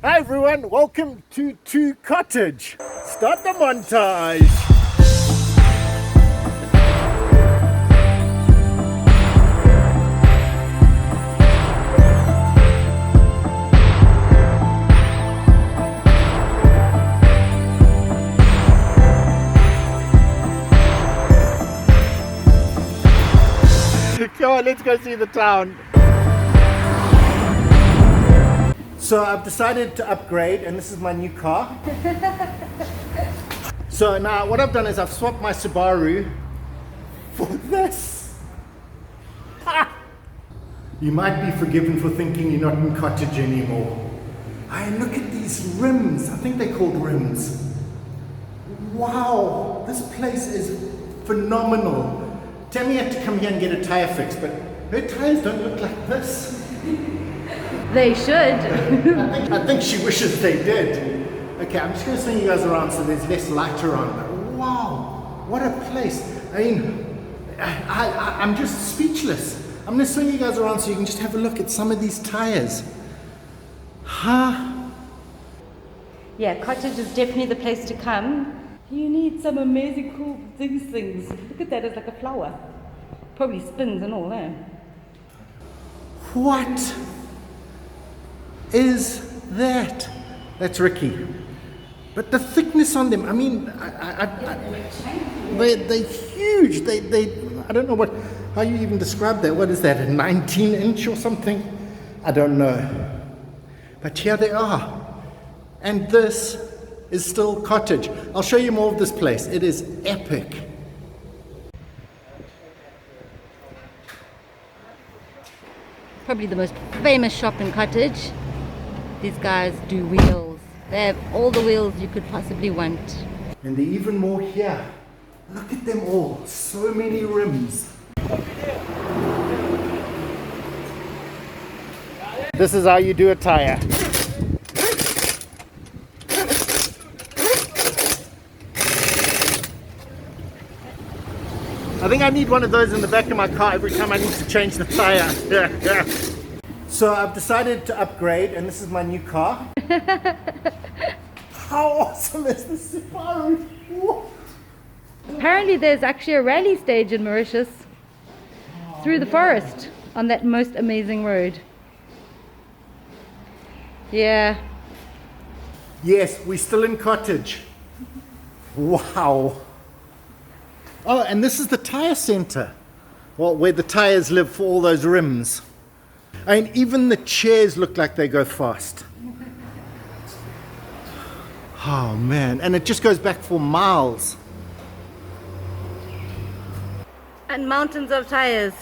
Hi everyone, welcome to Cottage. Start the montage. Come on, let's go see the town. So I've decided to upgrade, and this is my new car. So now what I've done is I've swapped my Subaru for this. You might be forgiven for thinking you're not in Cottage anymore. And look at these rims. I think they're called rims. Wow, this place is phenomenal. Tammy had to come here and get a tire fix, but her tires don't look like this. They should. I think she wishes they did. Okay, I'm just going to swing you guys around so there's less light around. But wow, what a place. I mean, I'm just speechless. I'm going to swing you guys around so you can just have a look at some of these tires. Huh? Yeah, Cottage is definitely the place to come. You need some amazing cool things. Look at that, it's like a flower. Probably spins and all that. What is that? That's Riki. But the thickness on them, I mean, they're huge. I don't know how you even describe that. What is that, a 19-inch or something? I don't know. But here they are. And this is still Cottage. I'll show you more of this place. It is epic. Probably the most famous shop in Cottage. These guys do wheels. They have all the wheels you could possibly want. And they're even more here. Look at them all. So many rims. This is how you do a tire. I think I need one of those in the back of my car every time I need to change the tire. Yeah. So I've decided to upgrade, and this is my new car. How awesome is this Sabaru? What? Apparently there's actually a rally stage in Mauritius through the forest on that most amazing road. Yeah. Yes, we're still in Cottage. Wow. Oh, and this is the tyre center. Well, where the tires live for all those rims. I mean, even the chairs look like they go fast. Oh man, and it just goes back for miles. And mountains of tires.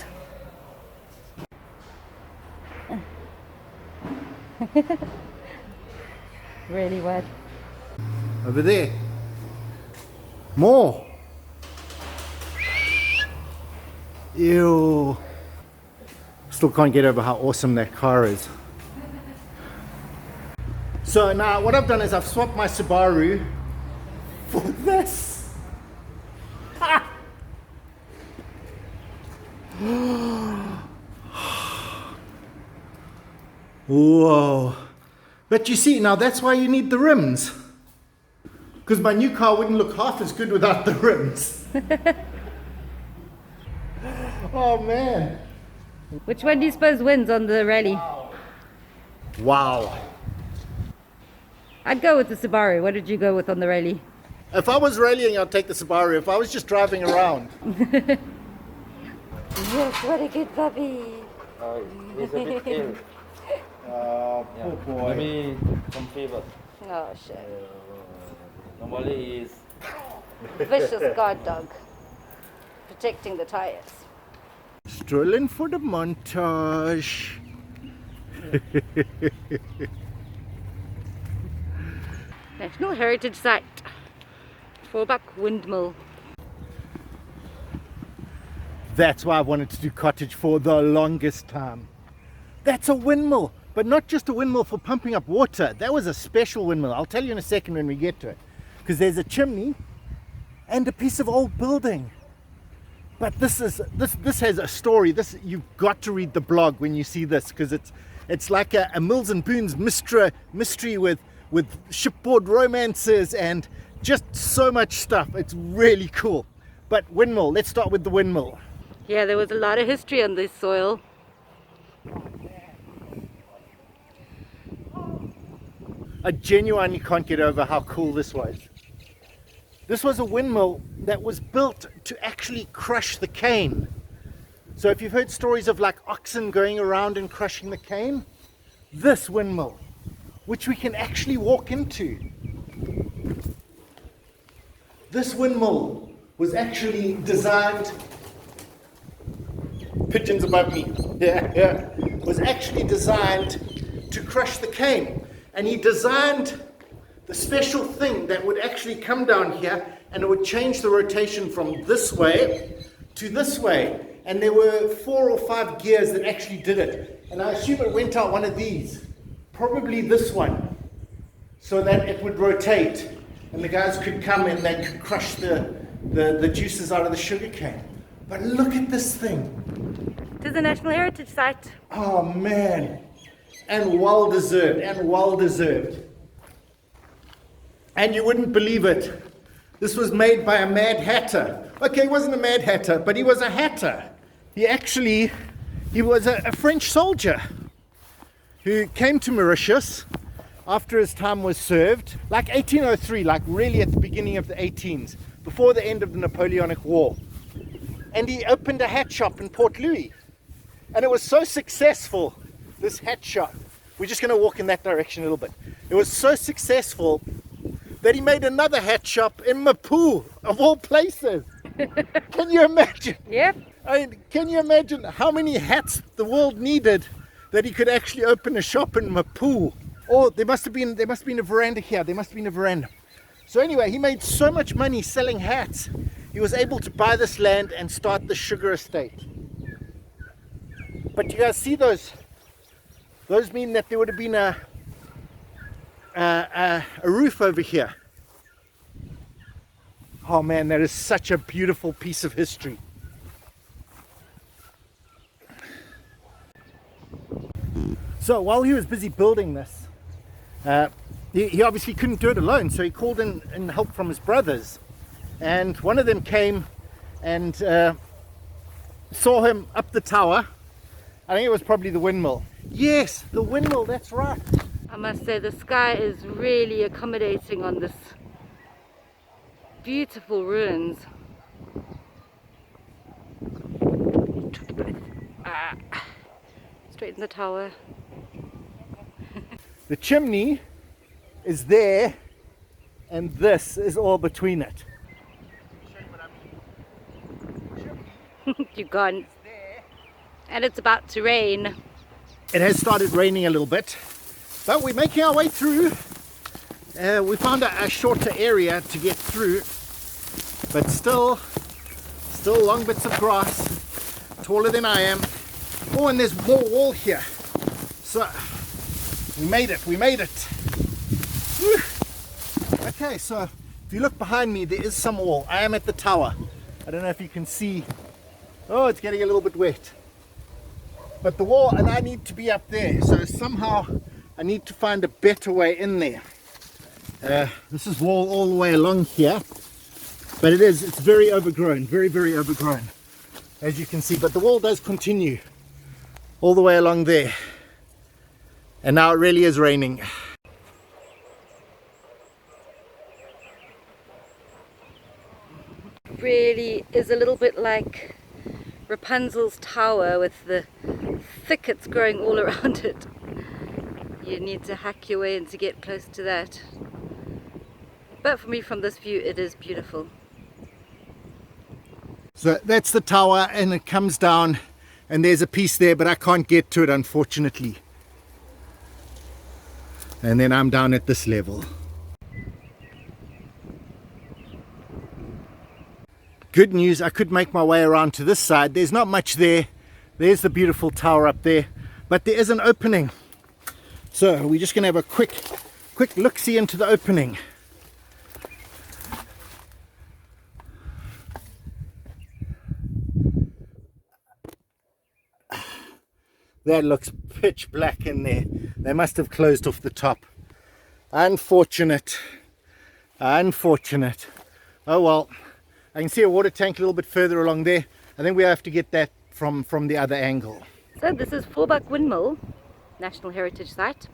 Really wet. Over there. More. Ew. Still can't get over how awesome that car is. So now what I've done is I've swapped my Subaru for this. Whoa. But you see, now that's why you need the rims. Because my new car wouldn't look half as good without the rims. Oh man. Which one do you suppose wins on the rally? Wow. I'd go with the Subaru. What did you go with on the rally? If I was rallying, I'd take the Subaru. If I was just driving around. Yes, what a good puppy. He's a bit ill. Poor boy. Maybe some fever. Oh shit. Normally is Vicious guard dog. Protecting the tires. Strolling for the montage. National Heritage Site. Forbach windmill. That's why I wanted to do Cottage for the longest time. That's a windmill, but not just a windmill for pumping up water. That was a special windmill. I'll tell you in a second when we get to it. Because there's a chimney and a piece of old building. But this has a story. You've got to read the blog when you see this, because It's like a Mills and Boons mystery with shipboard romances and just so much stuff. It's really cool. But windmill, let's start with the windmill. Yeah, there was a lot of history on this soil. I genuinely can't get over how cool this was. This was a windmill that was built to actually crush the cane. So if you've heard stories of like oxen going around and crushing the cane, this windmill, which we can actually walk into, this windmill was actually designed, pigeons above me, was actually designed to crush the cane. And he designed the special thing that would actually come down here and it would change the rotation from this way to this way. And there were 4 or 5 gears that actually did it. And I assume it went out one of these, probably this one, so that it would rotate and the guys could come and they could crush the juices out of the sugar cane. But look at this thing. It is a National Heritage Site. Oh man. And well deserved, and well deserved. And you wouldn't believe it. This was made by a Mad Hatter. Okay, he wasn't a Mad Hatter, but he was a hatter. He was a French soldier who came to Mauritius after his time was served, like 1803, like really at the beginning of the 18s, before the end of the Napoleonic War. And he opened a hat shop in Port Louis. And it was so successful, this hat shop. We're just going to walk in that direction a little bit. It was so successful that he made another hat shop in Mapu, of all places. Can you imagine? Yep. I mean, can you imagine how many hats the world needed that he could actually open a shop in Mapu? Or there must have been a veranda here. There must have been a veranda. So anyway, he made so much money selling hats, he was able to buy this land and start the sugar estate. But you guys see those? Those mean that there would have been a roof over here. Oh man, that is such a beautiful piece of history. So while he was busy building this, he obviously couldn't do it alone, so he called in help from his brothers. And one of them came and saw him up the tower. I think it was probably the windmill. Yes, the windmill, that's right. I must say the sky is really accommodating on this beautiful ruins. Straight in the tower. The chimney is there, and this is all between it. You're gone. And it's about to rain. It has started raining a little bit, but we're making our way through. We found a shorter area to get through, but still long bits of grass, taller than I am. Oh, and there's more wall here. So we made it. Whew. Okay, so if you look behind me, there is some wall. I am at the tower. I don't know if you can see. Oh, it's getting a little bit wet. But the wall, and I need to be up there, so somehow I need to find a better way in there. This is wall all the way along here, but it's very overgrown, very overgrown, as you can see. But the wall does continue all the way along there, and now it really is raining. Really is a little bit like Rapunzel's tower with the thickets growing all around it. You need to hack your way in to get close to that. But for me, from this view, it is beautiful. So that's the tower, and it comes down, and there's a piece there, but I can't get to it, unfortunately. And then I'm down at this level. Good news, I could make my way around to this side. There's not much there. There's the beautiful tower up there, but there is an opening. So we're just going to have a quick look-see into the opening. That looks pitch black in there. They must have closed off the top. Unfortunate. Unfortunate. Oh well. I can see a water tank a little bit further along there. I think we have to get that from the other angle. So this is Forbach Windmill, National Heritage Site.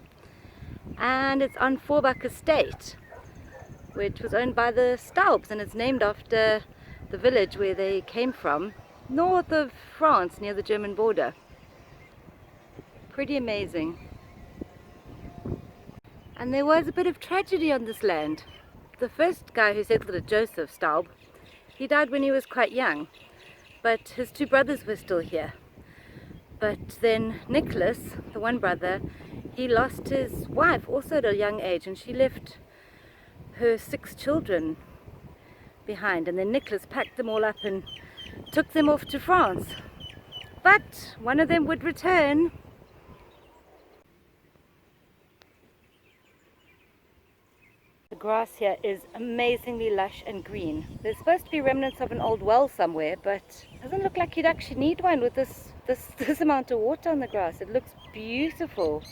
And it's on Forbach Estate, which was owned by the Staubs, and it's named after the village where they came from, north of France, near the German border. Pretty amazing. And there was a bit of tragedy on this land. The first guy who settled it, Joseph Staub, he died when he was quite young, but his two brothers were still here. But then Nicholas, the one brother, he lost his wife also at a young age, and she left her 6 children behind, and then Nicholas packed them all up and took them off to France. But one of them would return. The grass here is amazingly lush and green. There's supposed to be remnants of an old well somewhere, but it doesn't look like you'd actually need one with this amount of water on the grass. It looks beautiful.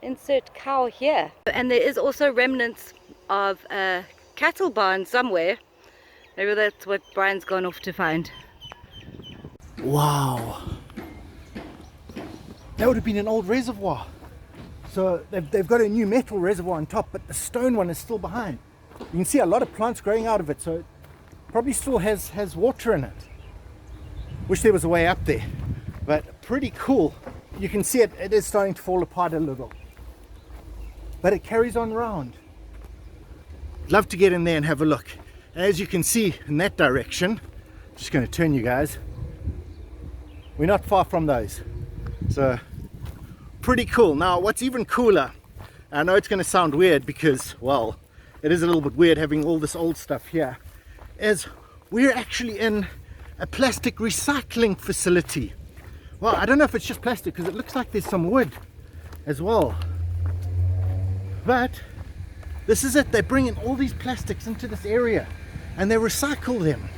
Insert cow here. And there is also remnants of a cattle barn somewhere. Maybe that's what Brian's gone off to find. Wow. That would have been an old reservoir. So they've got a new metal reservoir on top, but the stone one is still behind. You can see a lot of plants growing out of it, so it probably still has water in it. Wish there was a way up there, but pretty cool. You can see it is starting to fall apart a little, but it carries on round. Love to get in there and have a look. And as you can see in that direction, just going to turn you guys, we're not far from those. So pretty cool. Now what's even cooler, I know it's going to sound weird because, well, it is a little bit weird having all this old stuff here, is we're actually in a plastic recycling facility. Well, I don't know if it's just plastic because it looks like there's some wood as well, but this is it. They bring in all these plastics into this area and they recycle them,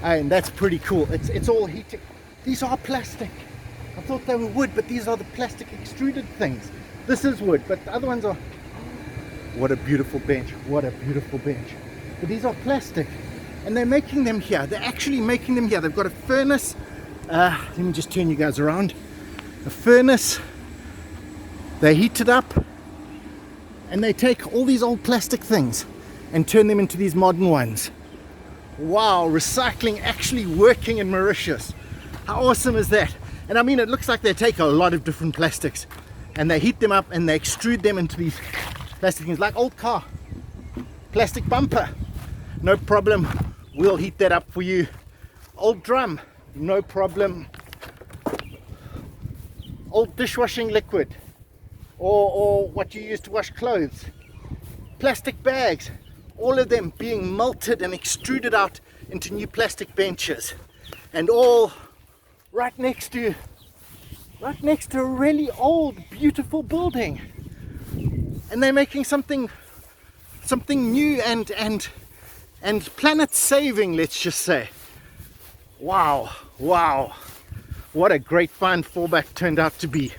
and that's pretty cool. It's all heated. These are plastic. I thought they were wood, but these are the plastic extruded things. This is wood, but the other ones are... What a beautiful bench. What a beautiful bench. But these are plastic, and they're making them here. They're actually making them here. They've got a furnace. Let me just turn you guys around. A furnace. They heat it up, and they take all these old plastic things and turn them into these modern ones. Wow, recycling actually working in Mauritius. How awesome is that? And I mean, it looks like they take a lot of different plastics and they heat them up and they extrude them into these plastic things, like old car, plastic bumper, no problem, we'll heat that up for you. Old drum, no problem. Old dishwashing liquid, or what you use to wash clothes. Plastic bags, all of them being melted and extruded out into new plastic benches, and all right next to a really old, beautiful building. And they're making something new and planet saving, let's just say. Wow, what a great find Forbach turned out to be.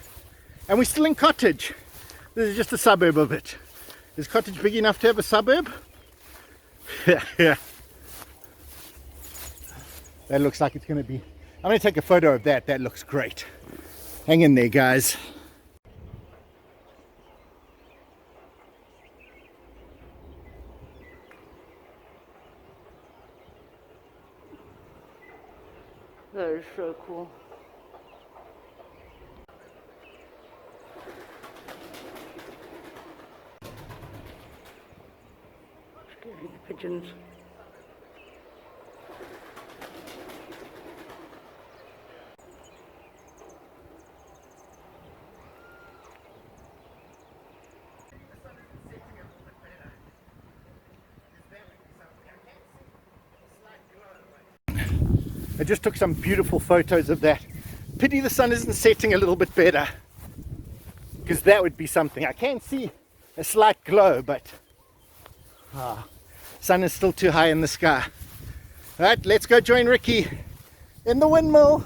And we're still in Cottage. This is just a suburb of it. Is Cottage big enough to have a suburb? Yeah. That looks like it's going to be. I'm going to take a photo of that. That looks great. Hang in there, guys. That is so cool. Scaring the pigeons. I just took some beautiful photos of that. Pity the sun isn't setting a little bit better, because that would be something. I can see a slight glow, but sun is still too high in the sky. Right, let's go join Riki in the windmill.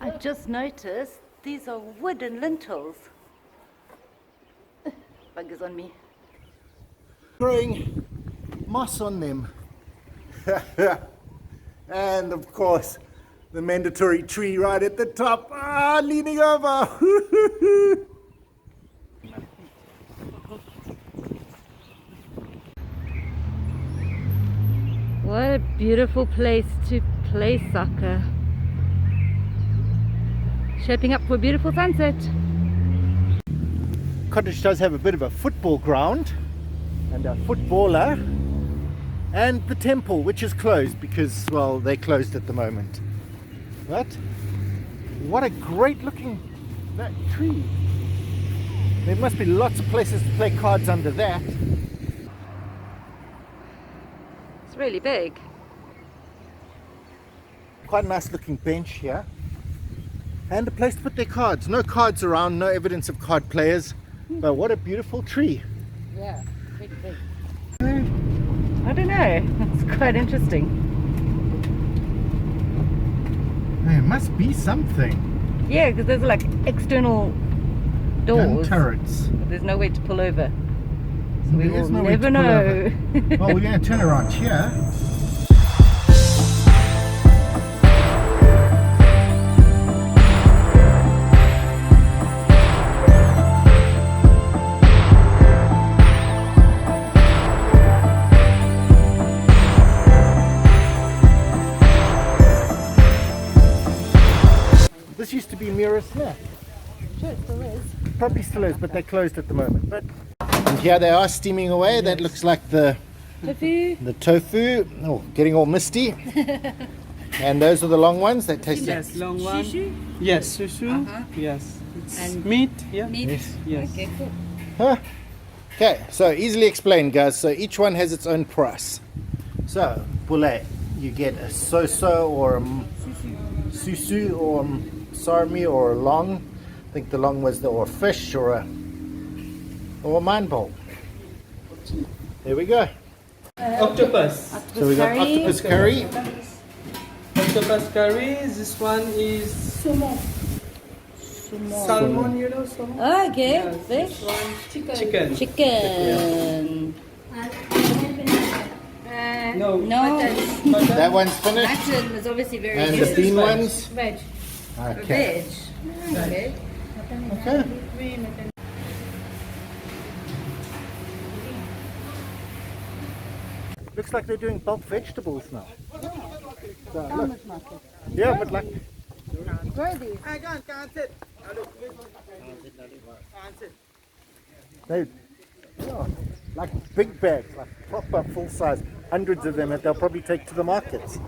I just noticed these are wooden lintels. Buggers on me. Growing moss on them. And of course, the mandatory tree right at the top. Ah, leaning over. What a beautiful place to play soccer. Shaping up for a beautiful sunset. Cottage does have a bit of a football ground and a footballer, and the temple, which is closed because, well, they're closed at the moment. But what a great looking that tree. There must be lots of places to play cards under that. It's really big. Quite a nice looking bench here. And a place to put their cards. No cards around, no evidence of card players. But what a beautiful tree. Yeah, big. I don't know. It's quite interesting. There must be something. Yeah, because there's like external Gun doors. turrets. But there's nowhere to pull over. So we There is will nowhere never to pull know. over. Well, we're going to turn around here. This used to be Mira snack. Sure, it still is. Probably still is, but they're closed at the moment. But and here they are steaming away. Yes. That looks like the tofu. Oh, getting all misty. And those are the long ones that taste. Yes, long one. Shushu? Yes, shushu. Yes. It's And meat. Yeah. Meat? Yes. Yes. Okay, cool. Huh. Okay, so easily explained, guys. So each one has its own price. So poulet, you get a so-so or a susu or sarmi or a long. I think the long was or a fish or a man bowl. There we go. Octopus. So we got octopus curry. Octopus curry. This one is salmon. You know salmon. Okay, Yes, fish. this one chicken. Chicken. No. No. Butter. That one's finished. Mutton was obviously very And good. the bean ones. Veg. Okay. Veg. Okay. Okay. Looks like they're doing bulk vegetables now. So, look. Yeah, but like Grow these. they, yeah, like big bags, like proper full size, hundreds of them that they'll probably take to the markets.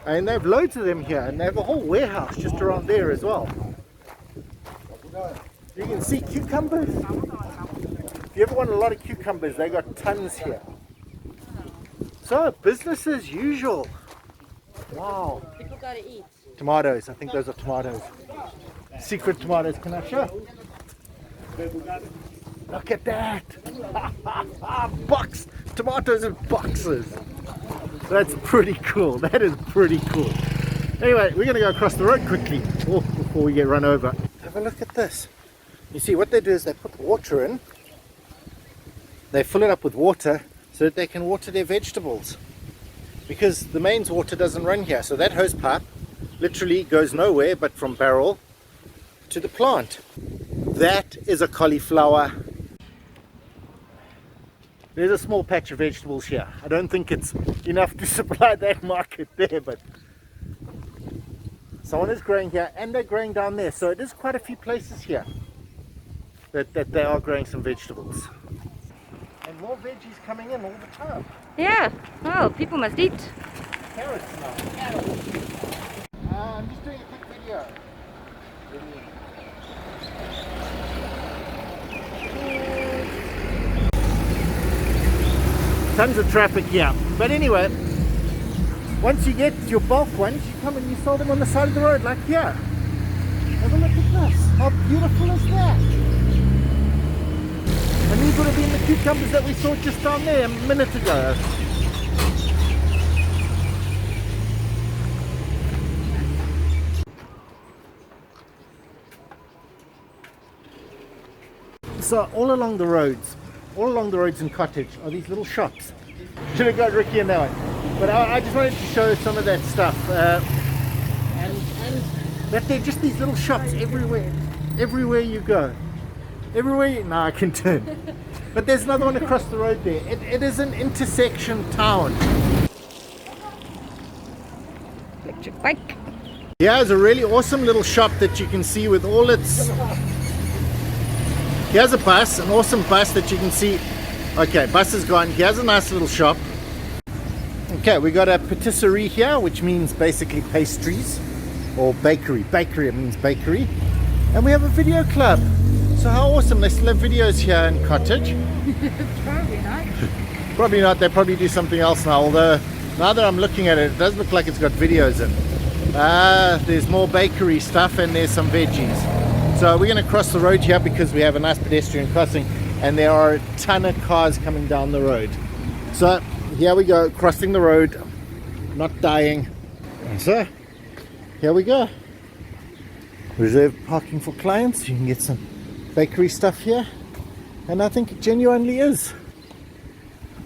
And they have loads of them here, and they have a whole warehouse just around there as well. You can see cucumbers. If you ever want a lot of cucumbers, they got tons here. So business as usual. Wow. People gotta eat. Tomatoes, I think those are tomatoes. Secret tomatoes, can I show? Look at that! Box! Tomatoes in boxes! That's pretty cool, that is pretty cool. Anyway, we're going to go across the road quickly before we get run over. Have a look at this. You see, what they do is they put water in, they fill it up with water so that they can water their vegetables. Because the mains water doesn't run here, so that hose pipe literally goes nowhere but from barrel to the plant. That is a cauliflower. There's a small patch of vegetables here. I don't think it's enough to supply that market there, but someone is growing here and they're growing down there, so it is quite a few places here that they are growing some vegetables. And more veggies coming in all the time. Yeah. Well, people must eat. Carrots now. I'm just doing a quick video. Tons of traffic here. But anyway, once you get your bulk ones, you come and you sell them on the side of the road like here. Have a look at this. How beautiful is that? And these would have been the cucumbers that we saw just down there a minute ago. So all along the roads in Cottage are these little shops. Should have got Riki in that one. But I just wanted to show some of that stuff. And that they're just these little shops everywhere you go. Now I can turn. But there's another one across the road there. It is an intersection town. Electric bike. Here's a really awesome little shop that you can see with all its... Here's a bus, an awesome bus that you can see. Okay, bus is gone. Here's a nice little shop. Okay, we got a patisserie here, which means basically pastries. Or bakery. Bakery, it means bakery. And we have a video club. So how awesome. They still have videos here in Cottage. Probably not. Probably not. They probably do something else now. Although, now that I'm looking at it, it does look like it's got videos in. There's more bakery stuff and there's some veggies. So we're going to cross the road here because we have a nice pedestrian crossing. And there are a ton of cars coming down the road. So here we go, crossing the road. Not dying. And so, here we go. Reserved parking for clients. You can get some bakery stuff here. And I think it genuinely is.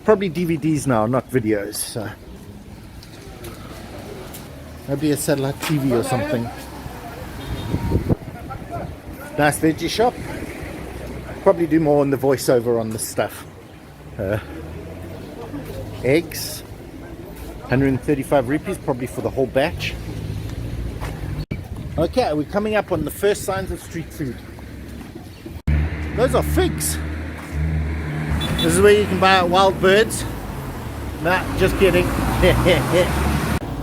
Probably DVDs now, not videos. So maybe a satellite TV or something. Nice veggie shop. Probably do more on the voiceover on this stuff. Eggs. 135 rupees, probably for the whole batch. Okay, we're coming up on the first signs of street food. Those are figs. This is where you can buy wild birds. Nah, just kidding.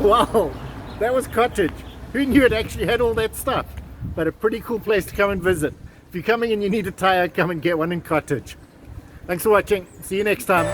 Wow, that was Cottage. Who knew it actually had all that stuff? But a pretty cool place to come and visit. If you're coming and you need a tire, come and get one in Cottage. Thanks for watching. See you next time.